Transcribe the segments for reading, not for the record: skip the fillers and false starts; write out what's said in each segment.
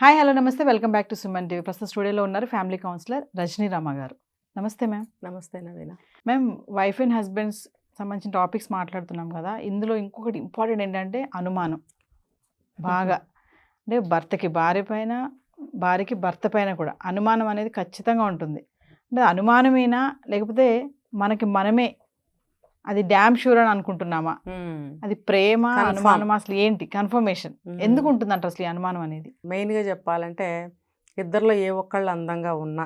Hi hello నమస్తే welcome back to Suman TV. ప్రస్తుతం స్టూడియోలో ఉన్నారు ఫ్యామిలీ కౌన్సిలర్ రజనీ రామ గారు. నమస్తే మ్యామ్. నమస్తే నవీన. మ్యామ్, వైఫ్ అండ్ హస్బెండ్స్ సంబంధించిన టాపిక్స్ మాట్లాడుతున్నాం కదా. ఇందులో ఇంకొకటి ఇంపార్టెంట్ ఏంటంటే అనుమానం. బాగా అంటే భర్తకి భార్య పైన, భార్యకి భర్త పైన కూడా అనుమానం అనేది ఖచ్చితంగా ఉంటుంది. అంటే అనుమానమేనా లేకపోతే మనకి మనమే అది డ్యామ్ షూర్ అని అనుకుంటున్నామా? అది ప్రేమ అనుమానం అసలు ఏంటి కన్ఫర్మేషన్ ఎందుకు ఉంటుందంట అసలు ఈ అనుమానం అనేది? మెయిన్గా చెప్పాలంటే ఇద్దరిలో ఏ ఒక్కళ్ళు అందంగా ఉన్నా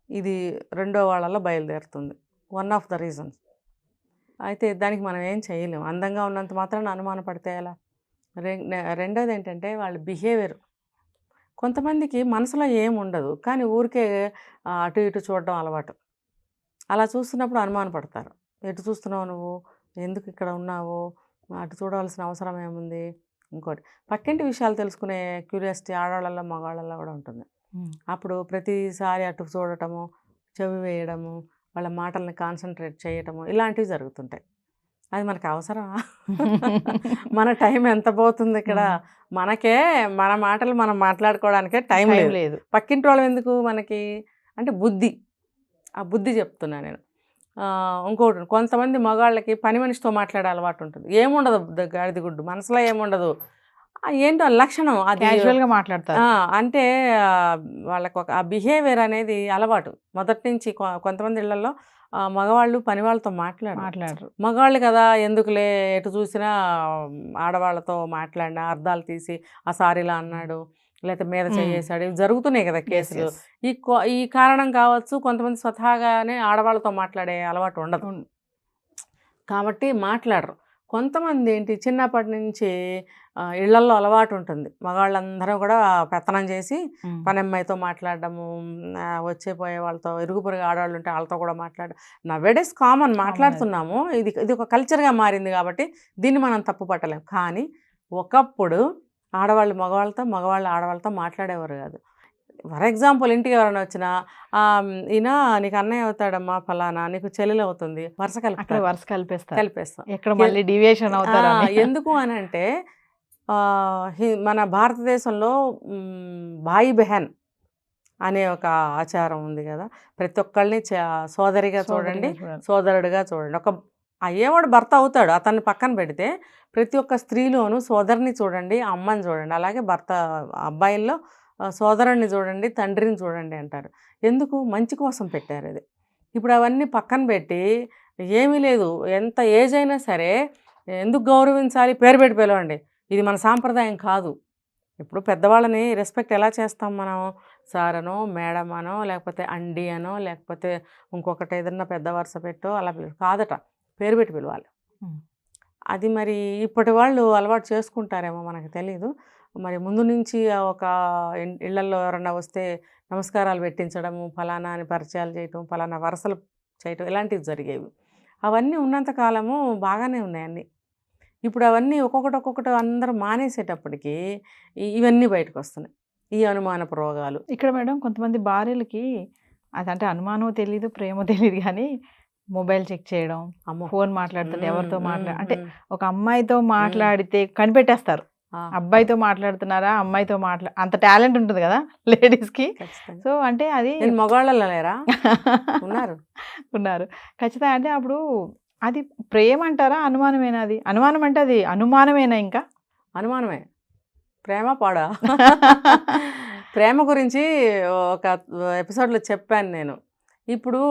ఇది రెండో వాళ్ళలో బయలుదేరుతుంది. One of the reasons. అయితే దానికి మనం ఏం చేయలేం. అందంగా ఉన్నంత మాత్రాన అనుమాన పడితే ఎలా? రెండోది ఏంటంటే వాళ్ళ బిహేవియర్. కొంతమందికి మనసులో ఏం ఉండదు కానీ ఊరికే అటు ఇటు చూడడం అలవాటు. అలా చూస్తున్నప్పుడు అనుమాన పడతారు. ఎటు చూస్తున్నావు నువ్వు, ఎందుకు ఇక్కడ ఉన్నావు, అటు చూడవలసిన అవసరం ఏముంది. ఇంకోటి పక్కింటి విషయాలు తెలుసుకునే క్యూరియాసిటీ ఆడవాళ్ళల్లో మగవాళ్ళల్లో కూడా ఉంటుంది. అప్పుడు ప్రతిసారి అటు చూడటము, చెవి వేయడము, వాళ్ళ మాటల్ని కాన్సన్ట్రేట్ చేయటము ఇలాంటివి జరుగుతుంటాయి. అది మనకు అవసరమా? మన టైం ఎంత పోతుంది ఇక్కడ. మనకే మన మాటలు మనం మాట్లాడుకోవడానికే టైం లేదు. పక్కింటి వాళ్ళు ఎందుకు మనకి అంటే బుద్ధి. ఆ బుద్ధి చెప్తున్నా నేను. ఇంకోటి కొంతమంది మగాళ్ళకి పని మనిషితో మాట్లాడే అలవాటు ఉంటుంది. ఏముండదు గాడిద గుడ్డు, మనసులో ఏముండదు. ఏంటో లక్షణం, అది క్యాజువల్గా మాట్లాడతారు. అంటే వాళ్ళకు ఒక ఆ బిహేవియర్ అనేది అలవాటు మొదటి నుంచి. కొంతమంది ఇళ్లలో మగవాళ్ళు పని వాళ్ళతో మాట్లాడరు. మగవాళ్ళు కదా ఎందుకులే, ఎటు చూసినా ఆడవాళ్ళతో మాట్లాడినా అర్థాలు తీసి ఆ సారీలా అన్నాడు లేకపోతే మీద చేసాడు, ఇవి జరుగుతున్నాయి కదా కేసులు. ఈ కారణం కావచ్చు. కొంతమంది స్వతహాగానే ఆడవాళ్ళతో మాట్లాడే అలవాటు ఉండదు కాబట్టి మాట్లాడరు. కొంతమంది ఏంటి చిన్నప్పటి నుంచి ఇళ్లల్లో అలవాటు ఉంటుంది. మగవాళ్ళందరూ కూడా పెత్తనం చేసి పని అమ్మాయితో మాట్లాడడము, వచ్చే పోయే వాళ్ళతో, ఇరుగు పొరుగు ఆడవాళ్ళు ఉంటే వాళ్ళతో కూడా మాట్లాడడం నవేడేస్ కామన్ మాట్లాడుతున్నాము. ఇది ఒక కల్చర్గా మారింది కాబట్టి దీన్ని మనం తప్పు పట్టలేం. కానీ ఒకప్పుడు ఆడవాళ్ళు మగవాళ్ళతో, మగవాళ్ళు ఆడవాళ్ళతో మాట్లాడేవారు కాదు. ఫర్ ఎగ్జాంపుల్ ఇంటికి ఎవరైనా వచ్చినా ఈయన నీకు అన్నయ్య అవుతాడమ్మా, ఫలానా నీకు చెల్లెలు అవుతుంది, వరుస కలిపేస్తాం. ఎందుకు అని అంటే మన భారతదేశంలో భాయి బెహన్ అనే ఒక ఆచారం ఉంది కదా. ప్రతి ఒక్కళ్ళని సోదరిగా చూడండి, సోదరుడిగా చూడండి. ఒక అయ్యేవాడు భర్త అవుతాడు, అతన్ని పక్కన పెడితే ప్రతి ఒక్క స్త్రీలోనూ సోదరిని చూడండి, అమ్మని చూడండి. అలాగే భర్త అబ్బాయిల్లో సోదరుడిని చూడండి, తండ్రిని చూడండి అంటారు. ఎందుకు? మంచి కోసం పెట్టారు అది. ఇప్పుడు అవన్నీ పక్కన పెట్టి ఏమీ లేదు, ఎంత ఏజ్ అయినా సరే ఎందుకు గౌరవించాలి, పేరు పెట్టి పిలవండి. ఇది మన సాంప్రదాయం కాదు. ఇప్పుడు పెద్దవాళ్ళని రెస్పెక్ట్ ఎలా చేస్తాం మనం? సార్ అనో, మేడం అనో, లేకపోతే అండి అనో, లేకపోతే ఇంకొకటి ఏదన్నా పెద్ద వరుస పెట్టో అలా కాదట, పేరు పెట్టి పిలవాలి. అది మరి ఇప్పటి వాళ్ళు అలవాటు చేసుకుంటారేమో మనకు తెలీదు. మరి ముందు నుంచి ఒక ఇళ్లల్లో ఎవరన్నా వస్తే నమస్కారాలు పెట్టించడము, ఫలానా అని పరిచయాలు చేయటం, ఫలానా వరసలు చేయటం ఇలాంటివి జరిగేవి. అవన్నీ ఉన్నంతకాలము బాగానే ఉన్నాయి అన్నీ. ఇప్పుడు అవన్నీ ఒక్కొక్కటి అందరూ మానేసేటప్పటికి ఇవన్నీ బయటకు వస్తున్నాయి, ఈ అనుమానపు రోగాలు. ఇక్కడ మేడం కొంతమంది భార్యలకి అదంటే అనుమానం తెలీదు, ప్రేమ తెలియదు కానీ మొబైల్ చెక్ చేయడం, ఫోన్ మాట్లాడుతుంటే ఎవరితో అంటే ఒక అమ్మాయితో మాట్లాడితే కనిపెట్టేస్తారు అబ్బాయితో మాట్లాడుతున్నారా, అమ్మాయితో అంత టాలెంట్ ఉంటుంది కదా లేడీస్కి. సో అంటే అది మగవాళ్ళలో లేరా? ఉన్నారు ఖచ్చితంగా. అంటే అప్పుడు అది ప్రేమ అంటారా, అనుమానమేనా? అది అనుమానం అంటే అది అనుమానమేనా? ఇంకా అనుమానమే. ప్రేమ పాడా? ప్రేమ గురించి ఒక ఎపిసోడ్లో చెప్పాను నేను. ఇప్పుడు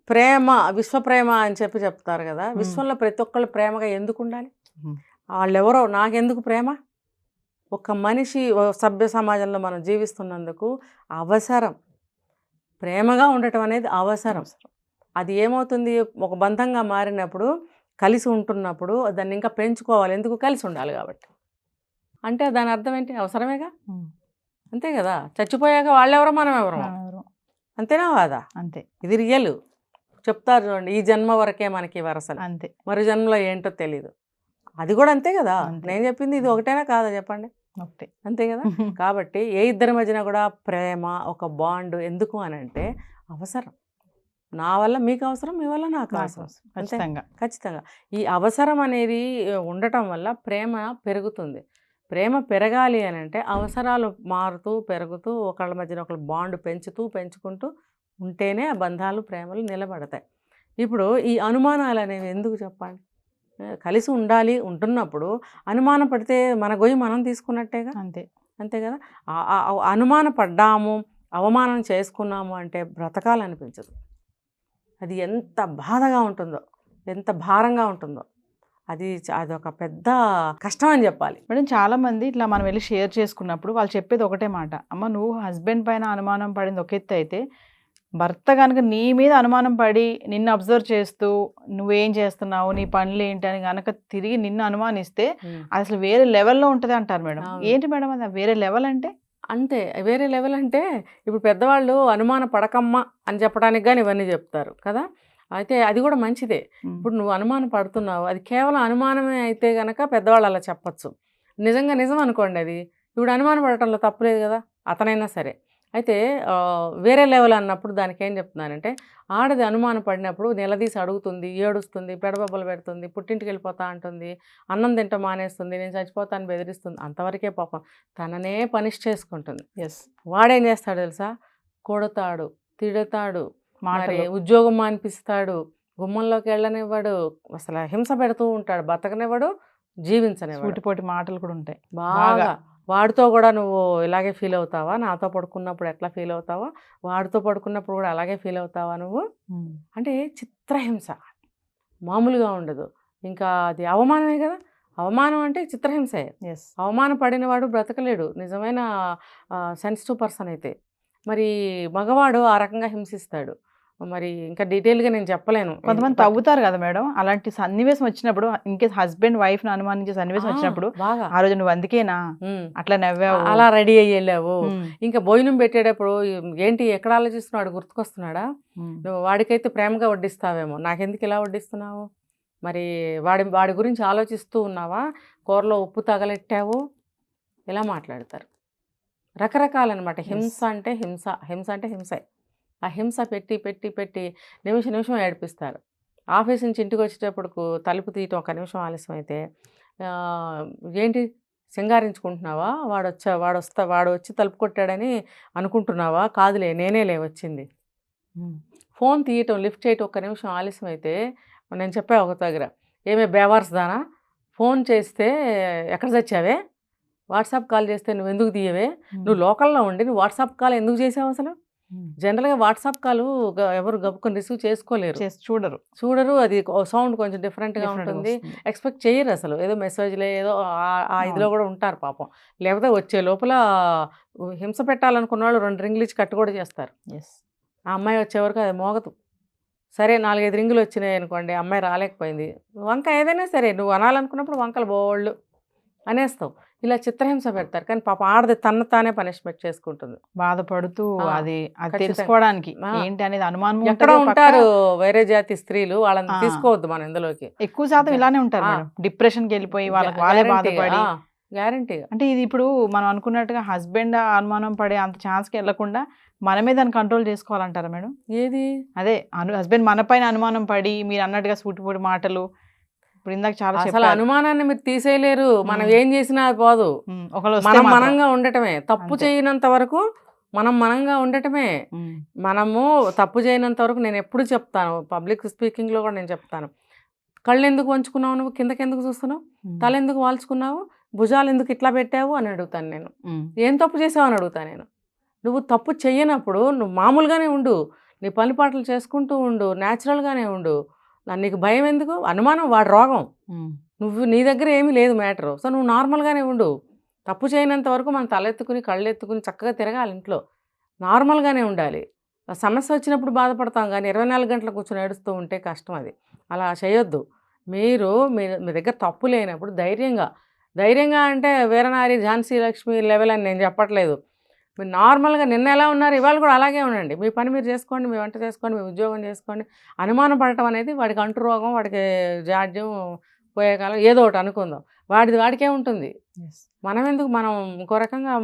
ప్రేమ, విశ్వప్రేమ అని చెప్తారు కదా. విశ్వంలో ప్రతి ఒక్కళ్ళు ప్రేమగా ఎందుకు ఉండాలి? వాళ్ళెవరో నాకెందుకు ప్రేమ? ఒక మనిషి సభ్య సమాజంలో మనం జీవిస్తున్నందుకు అవసరం. ప్రేమగా ఉండటం అనేది అవసరం. అది ఏమవుతుంది, ఒక బంధంగా మారినప్పుడు, కలిసి ఉంటున్నప్పుడు దాన్ని ఇంకా పెంచుకోవాలి. ఎందుకు? కలిసి ఉండాలి కాబట్టి. అంటే దాని అర్థం ఏంటి? అవసరమేగా, అంతే కదా. చచ్చిపోయాక వాళ్ళెవరో మనం ఎవరో, అంతేనా కాదా? అంతే. ఇది రియల్. చెప్తారు చూడండి, ఈ జన్మ వరకే మనకి వరసలు, అంతే, మరి జన్మలో ఏంటో తెలీదు. అది కూడా అంతే కదా. నేను చెప్పింది ఇది ఒకటేనా కాదా చెప్పండి? అంతే కదా. కాబట్టి ఏ ఇద్దరి మధ్యన కూడా ప్రేమ, ఒక బాండ్ ఎందుకు అని అంటే అవసరం. నా వల్ల మీకు అవసరం, మీ వల్ల నాకు అవసరం. ఖచ్చితంగా. ఈ అవసరం అనేది ఉండటం వల్ల ప్రేమ పెరుగుతుంది. ప్రేమ పెరగాలి అని అంటే అవసరాలు మారుతూ పెరుగుతూ ఒకళ్ళ మధ్యన ఒకళ్ళు బాండ్ పెంచుకుంటూ ఉంటేనే ఆ బంధాలు ప్రేమలు నిలబడతాయి. ఇప్పుడు ఈ అనుమానాలు అనేవి ఎందుకు చెప్పండి? కలిసి ఉంటున్నప్పుడు అనుమానం పడితే మన గొయ్యి మనం తీసుకున్నట్టేగా. అంతే కదా. అనుమాన పడ్డాము, అవమానం చేసుకున్నాము అంటే బ్రతకాలనిపించదు. అది ఎంత బాధగా ఉంటుందో, ఎంత భారంగా ఉంటుందో, అదొక పెద్ద కష్టం అని చెప్పాలి. మేడం చాలామంది ఇట్లా మనం వెళ్ళి షేర్ చేసుకున్నప్పుడు వాళ్ళు చెప్పేది ఒకటే మాట, అమ్మ నువ్వు హస్బెండ్ పైన అనుమానం పడింది ఒక ఎత్తు అయితే, భర్త కనుక నీ మీద అనుమానం పడి నిన్ను అబ్జర్వ్ చేస్తూ నువ్వేం చేస్తున్నావు, నీ పనులు ఏంటి అని కనుక తిరిగి నిన్ను అనుమానిస్తే అసలు వేరే లెవెల్లో ఉంటుంది అంటారు మేడం. ఏంటి మేడం అది వేరే లెవెల్ అంటే? అంతే, వేరే లెవెల్ అంటే ఇప్పుడు పెద్దవాళ్ళు అనుమాన పడకమ్మా అని చెప్పడానికి కానీ ఇవన్నీ చెప్తారు కదా. అయితే అది కూడా మంచిదే. ఇప్పుడు నువ్వు అనుమానం పడుతున్నావు, అది కేవలం అనుమానమే అయితే కనుక పెద్దవాళ్ళు అలా చెప్పచ్చు. నిజంగా నిజం అనుకోండి, అది ఇప్పుడు అనుమానం పడటంలో తప్పులేదు కదా, అతనైనా సరే. అయితే వేరే లెవెల్ అన్నప్పుడు దానికి ఏం చెప్తున్నానంటే, ఆడది అనుమానం పడినప్పుడు నిలదీసి అడుగుతుంది, ఏడుస్తుంది, పెడబొబ్బలు పెడుతుంది, పుట్టింటికి వెళ్ళిపోతా అంటుంది, అన్నం తింటూ మానేస్తుంది, నేను చచ్చిపోతాను బెదిరిస్తుంది. అంతవరకే పాపం తననే పనిష్ చేసుకుంటుంది. వాడేం చేస్తాడు తెలుసా, కొడతాడు, తిడతాడు, మరి ఉద్యోగం మానిపిస్తాడు, గుమ్మంలోకి వెళ్ళనివ్వడు, అసలు హింస పెడుతూ ఉంటాడు, బతకనివ్వడు, జీవించనివ్వడు. పోటీ మాటలు కూడా ఉంటాయి బాగా. వాడితో కూడా నువ్వు ఇలాగే ఫీల్ అవుతావా, నాతో పడుకున్నప్పుడు ఎట్లా ఫీల్ అవుతావా, వాడితో పడుకున్నప్పుడు కూడా అలాగే ఫీల్ అవుతావా నువ్వు అంటే చిత్రహింస మామూలుగా ఉండదు. ఇంకా అది అవమానమే కదా. అవమానం అంటే చిత్రహింసే. అవమానం పడినవాడు బ్రతకలేడు నిజమైన సెన్సిటివ్ పర్సన్ అయితే. మరి మగవాడు ఆ రకంగా హింసిస్తాడు. మరి ఇంకా డీటెయిల్గా నేను చెప్పలేను. కొంతమంది తవ్వుతారు కదా మేడం, అలాంటి సన్నివేశం వచ్చినప్పుడు ఇన్కేస్ హస్బెండ్ వైఫ్ ను అనుమానించే సన్నివేశం వచ్చినప్పుడు ఆ రోజు నువ్వు అందుకేనా అట్లా నవ్వావు, అలా రెడీ అయ్యి వెళ్ళావు, ఇంకా భోజనం పెట్టేటప్పుడు ఏంటి ఎక్కడ ఆలోచిస్తున్నాడు, గుర్తుకొస్తున్నాడా, నువ్వు వాడికైతే ప్రేమగా వడ్డిస్తావేమో, నాకెందుకు ఇలా వడ్డిస్తున్నావు, మరి వాడి గురించి ఆలోచిస్తూ ఉన్నావా, కూరలో ఉప్పు తగలెట్టావు, ఇలా మాట్లాడతారు. రకరకాలన్నమాట. హింస అంటే హింసే. ఆ హింస పెట్టి నిమిషం ఏడిపిస్తారు. ఆఫీస్ నుంచి ఇంటికి వచ్చేటప్పుడు తలుపు తీయటం ఒక నిమిషం ఆలస్యం అయితే, ఏంటి సింగారించుకుంటున్నావా, వాడు వచ్చి తలుపు కొట్టాడని అనుకుంటున్నావా, కాదులే నేనేలే వచ్చింది. ఫోన్ తీయటం లిఫ్ట్ చేయటం ఒక్క నిమిషం ఆలస్యం అయితే, నేను చెప్పా ఒక దగ్గర, ఏమే బేవార్స్ దానా, ఫోన్ చేస్తే ఎక్కడ చచ్చావే, వాట్సాప్ కాల్ చేస్తే నువ్వు ఎందుకు తీయవే, నువ్వు లోకల్లో ఉండి నువ్వు వాట్సాప్ కాల్ ఎందుకు చేసావు, అసలు జనరల్గా వాట్సాప్ కాల్ ఎవరు గబుకొని రిసీవ్ చేసుకోలేరు, చూడరు, అది సౌండ్ కొంచెం డిఫరెంట్గా ఉంటుంది, ఎక్స్పెక్ట్ చేయరు అసలు, ఏదో మెసేజ్లే ఏదో ఆ ఇదిలో కూడా ఉంటారు పాపం. లేకపోతే వచ్చే లోపల హింస పెట్టాలనుకున్న వాళ్ళు 2 రింగులు ఇచ్చి కట్టు కూడా చేస్తారు. ఆ అమ్మాయి వచ్చే వరకు అది మోగదు. సరే 4-5 రింగులు వచ్చినాయి అనుకోండి, అమ్మాయి రాలేకపోయింది, వంక ఏదైనా సరే నువ్వు అనాలనుకున్నప్పుడు వంకలు బోళ్ళు అనేస్తావు. ఇలా చిత్రహింస పెడతారు. కానీ పాప ఆడది తన తానే పనిష్మెంట్ చేసుకుంటుంది, బాధపడుతూ. అది తెలుసుకోవడానికి ఏంటి అనేది అనుమానం. ఎక్కడ ఉంటారు వేరే జాతి స్త్రీలు, వాళ్ళని తీసుకోవద్దు మనం ఇందులోకి. ఎక్కువ శాతం ఇలానే ఉంటారు, డిప్రెషన్కి వెళ్ళిపోయి వాళ్ళే బాధపడి. గ్యారంటీగా. అంటే ఇది ఇప్పుడు మనం అనుకున్నట్టుగా హస్బెండ్ అనుమానం పడే అంత ఛాన్స్కి వెళ్ళకుండా మనమే దాన్ని కంట్రోల్ చేసుకోవాలంటారా మేడం? ఏది అదే హస్బెండ్ మన పైన అనుమానం పడి మీరు అన్నట్టుగా సూటిపోటి మాటలు, ఇప్పుడు ఇందాక చాలా అసలు అనుమానాన్ని మీరు తీసేయలేరు, మనం ఏం చేసినా పోదు, మనంగా ఉండటమే. తప్పు చేయనంత వరకు మనంగా ఉండటమే. మనము తప్పు చేయనంత వరకు నేను ఎప్పుడు చెప్తాను, పబ్లిక్ స్పీకింగ్లో కూడా నేను చెప్తాను, కళ్ళు ఎందుకు వంచుకున్నావు, నువ్వు కిందకి ఎందుకు చూస్తున్నావు, తల ఎందుకు వాల్చుకున్నావు, భుజాలు ఎందుకు ఇట్లా పెట్టావు అని అడుగుతాను నేను. ఏం తప్పు చేసావు అని అడుగుతాను నేను. నువ్వు తప్పు చేయనప్పుడు నువ్వు మామూలుగానే ఉండు, నీ పని పాటలు చేసుకుంటూ ఉండు, న్యాచురల్గానే ఉండు, నీకు భయం ఎందుకు, అనుమానం వాడి రోగం, నీ దగ్గర ఏమీ లేదు మ్యాటరు. సో నువ్వు నార్మల్గానే ఉండు. తప్పు చేయనంత వరకు మనం తలెత్తుకుని కళ్ళు ఎత్తుకుని చక్కగా తిరగాలి, ఇంట్లో నార్మల్గానే ఉండాలి. సమస్య వచ్చినప్పుడు బాధపడతాం కానీ 24 గంటలు కూర్చొని ఏడుస్తూ ఉంటే కష్టం. అది అలా చేయొద్దు. మీ దగ్గర తప్పు లేనప్పుడు ధైర్యంగా అంటే వీరనారి ఝాన్సీ లక్ష్మి లెవెల్ అని నేను చెప్పట్లేదు. మీరు నార్మల్గా నిన్న ఎలా ఉన్నారు ఇవాళ కూడా అలాగే ఉండండి. మీ పని మీరు చేసుకోండి, మీ వంట చేసుకోండి, మీ ఉద్యోగం చేసుకోండి. అనుమానం పడటం అనేది వాడికి అంటు రోగం, వాడికి జాడ్యం, పోయే కాలం ఏదో ఒకటి అనుకుందాం, వాడికే ఉంటుంది. మనం ఎందుకు మనం ఇంకో రకంగా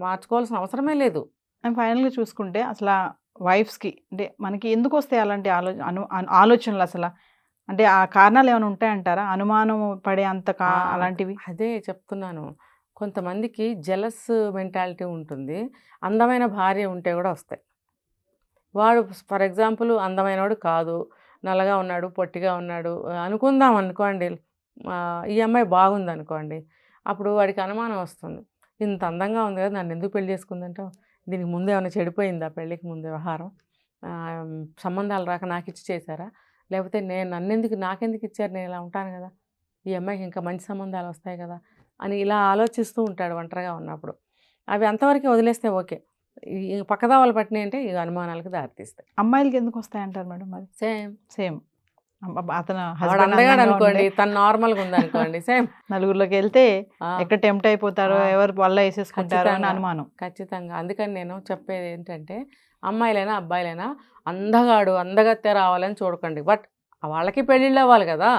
మార్చుకోవాల్సిన అవసరమే లేదు. అండ్ ఫైనల్గా చూసుకుంటే అసలు వైఫ్స్కి అంటే మనకి ఎందుకు వస్తాయి అలాంటి ఆలోచనలు, అసలు అంటే ఆ కారణాలు ఏమైనా ఉంటాయంటారా, అనుమానం పడే అంత అలాంటివి? అదే చెప్తున్నాను, కొంతమందికి జెలస్ మెంటాలిటీ ఉంటుంది. అందమైన భార్య ఉంటే కూడా వస్తాయి. వాడు ఫర్ ఎగ్జాంపుల్ అందమైనవాడు కాదు, నల్లగా ఉన్నాడు, పొట్టిగా ఉన్నాడు అనుకుందాం అనుకోండి. ఈ అమ్మాయి బాగుంది అనుకోండి, అప్పుడు వాడికి అనుమానం వస్తుంది. ఇంత అందంగా ఉంది కదా, నన్ను ఎందుకు పెళ్లి చేసుకుందంటావు? దీనికి ముందు ఏమైనా చెడిపోయిందా? పెళ్ళికి ముందు వ్యవహారం, సంబంధాలు రాక నాకు ఇచ్చి చేశారా? లేకపోతే నాకెందుకు ఇచ్చారు, నేను ఇలా ఉంటాను కదా, ఈ అమ్మాయికి ఇంకా మంచి సంబంధాలు వస్తాయి కదా అని ఇలా ఆలోచిస్తూ ఉంటాడు ఒంటరిగా ఉన్నప్పుడు. అవి అంతవరకు వదిలేస్తే ఓకే. ఈ పక్కదావాలు పట్టినాయి అంటే ఈ అనుమానాలకు దారితీస్తాయి. అమ్మాయిలకి ఎందుకు వస్తాయి అంటారు మేడం? మరి సేమ్ అతను వాడు అందగాడు అనుకోండి, తను నార్మల్గా ఉంది అనుకోండి, సేమ్ నలుగురిలోకి వెళ్తే ఎక్కడ టెంప్ట్ అయిపోతారో, ఎవరు వల్ల వేసేసుకుంటారో అని అనుమానం. ఖచ్చితంగా. అందుకని నేను చెప్పేది ఏంటంటే, అమ్మాయిలైనా అబ్బాయిలైనా అందగత్తే రావాలని చూడకండి. బట్ వాళ్ళకి పెళ్ళిళ్ళు అవ్వాలి కదా.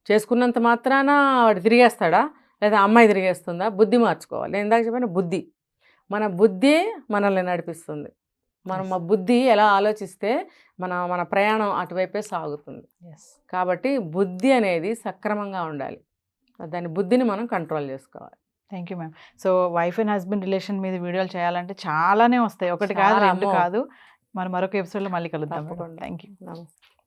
చేసుకున్నంత మాత్రాన వాడు తిరిగేస్తాడా, లేదా అమ్మాయి తిరిగేస్తుందా? బుద్ధి మార్చుకోవాలి. నేను ఇందాక చెప్పిన బుద్ధి, మన బుద్ధి మనల్ని నడిపిస్తుంది. మనం ఆ బుద్ధి ఎలా ఆలోచిస్తే మన ప్రయాణం అటువైపే సాగుతుంది. కాబట్టి బుద్ధి అనేది సక్రమంగా ఉండాలి. దాని బుద్ధిని మనం కంట్రోల్ చేసుకోవాలి. Thank you ma'am. So wife and husband relation మీద వీడియోలు చేయాలంటే చాలానే వస్తాయి, ఒకటి కాదు, రెండు కాదు. మనం మరొక ఎపిసోడ్లో మళ్ళీ కలుద్దాం. తప్పకుండా. Thank you. నమస్తే.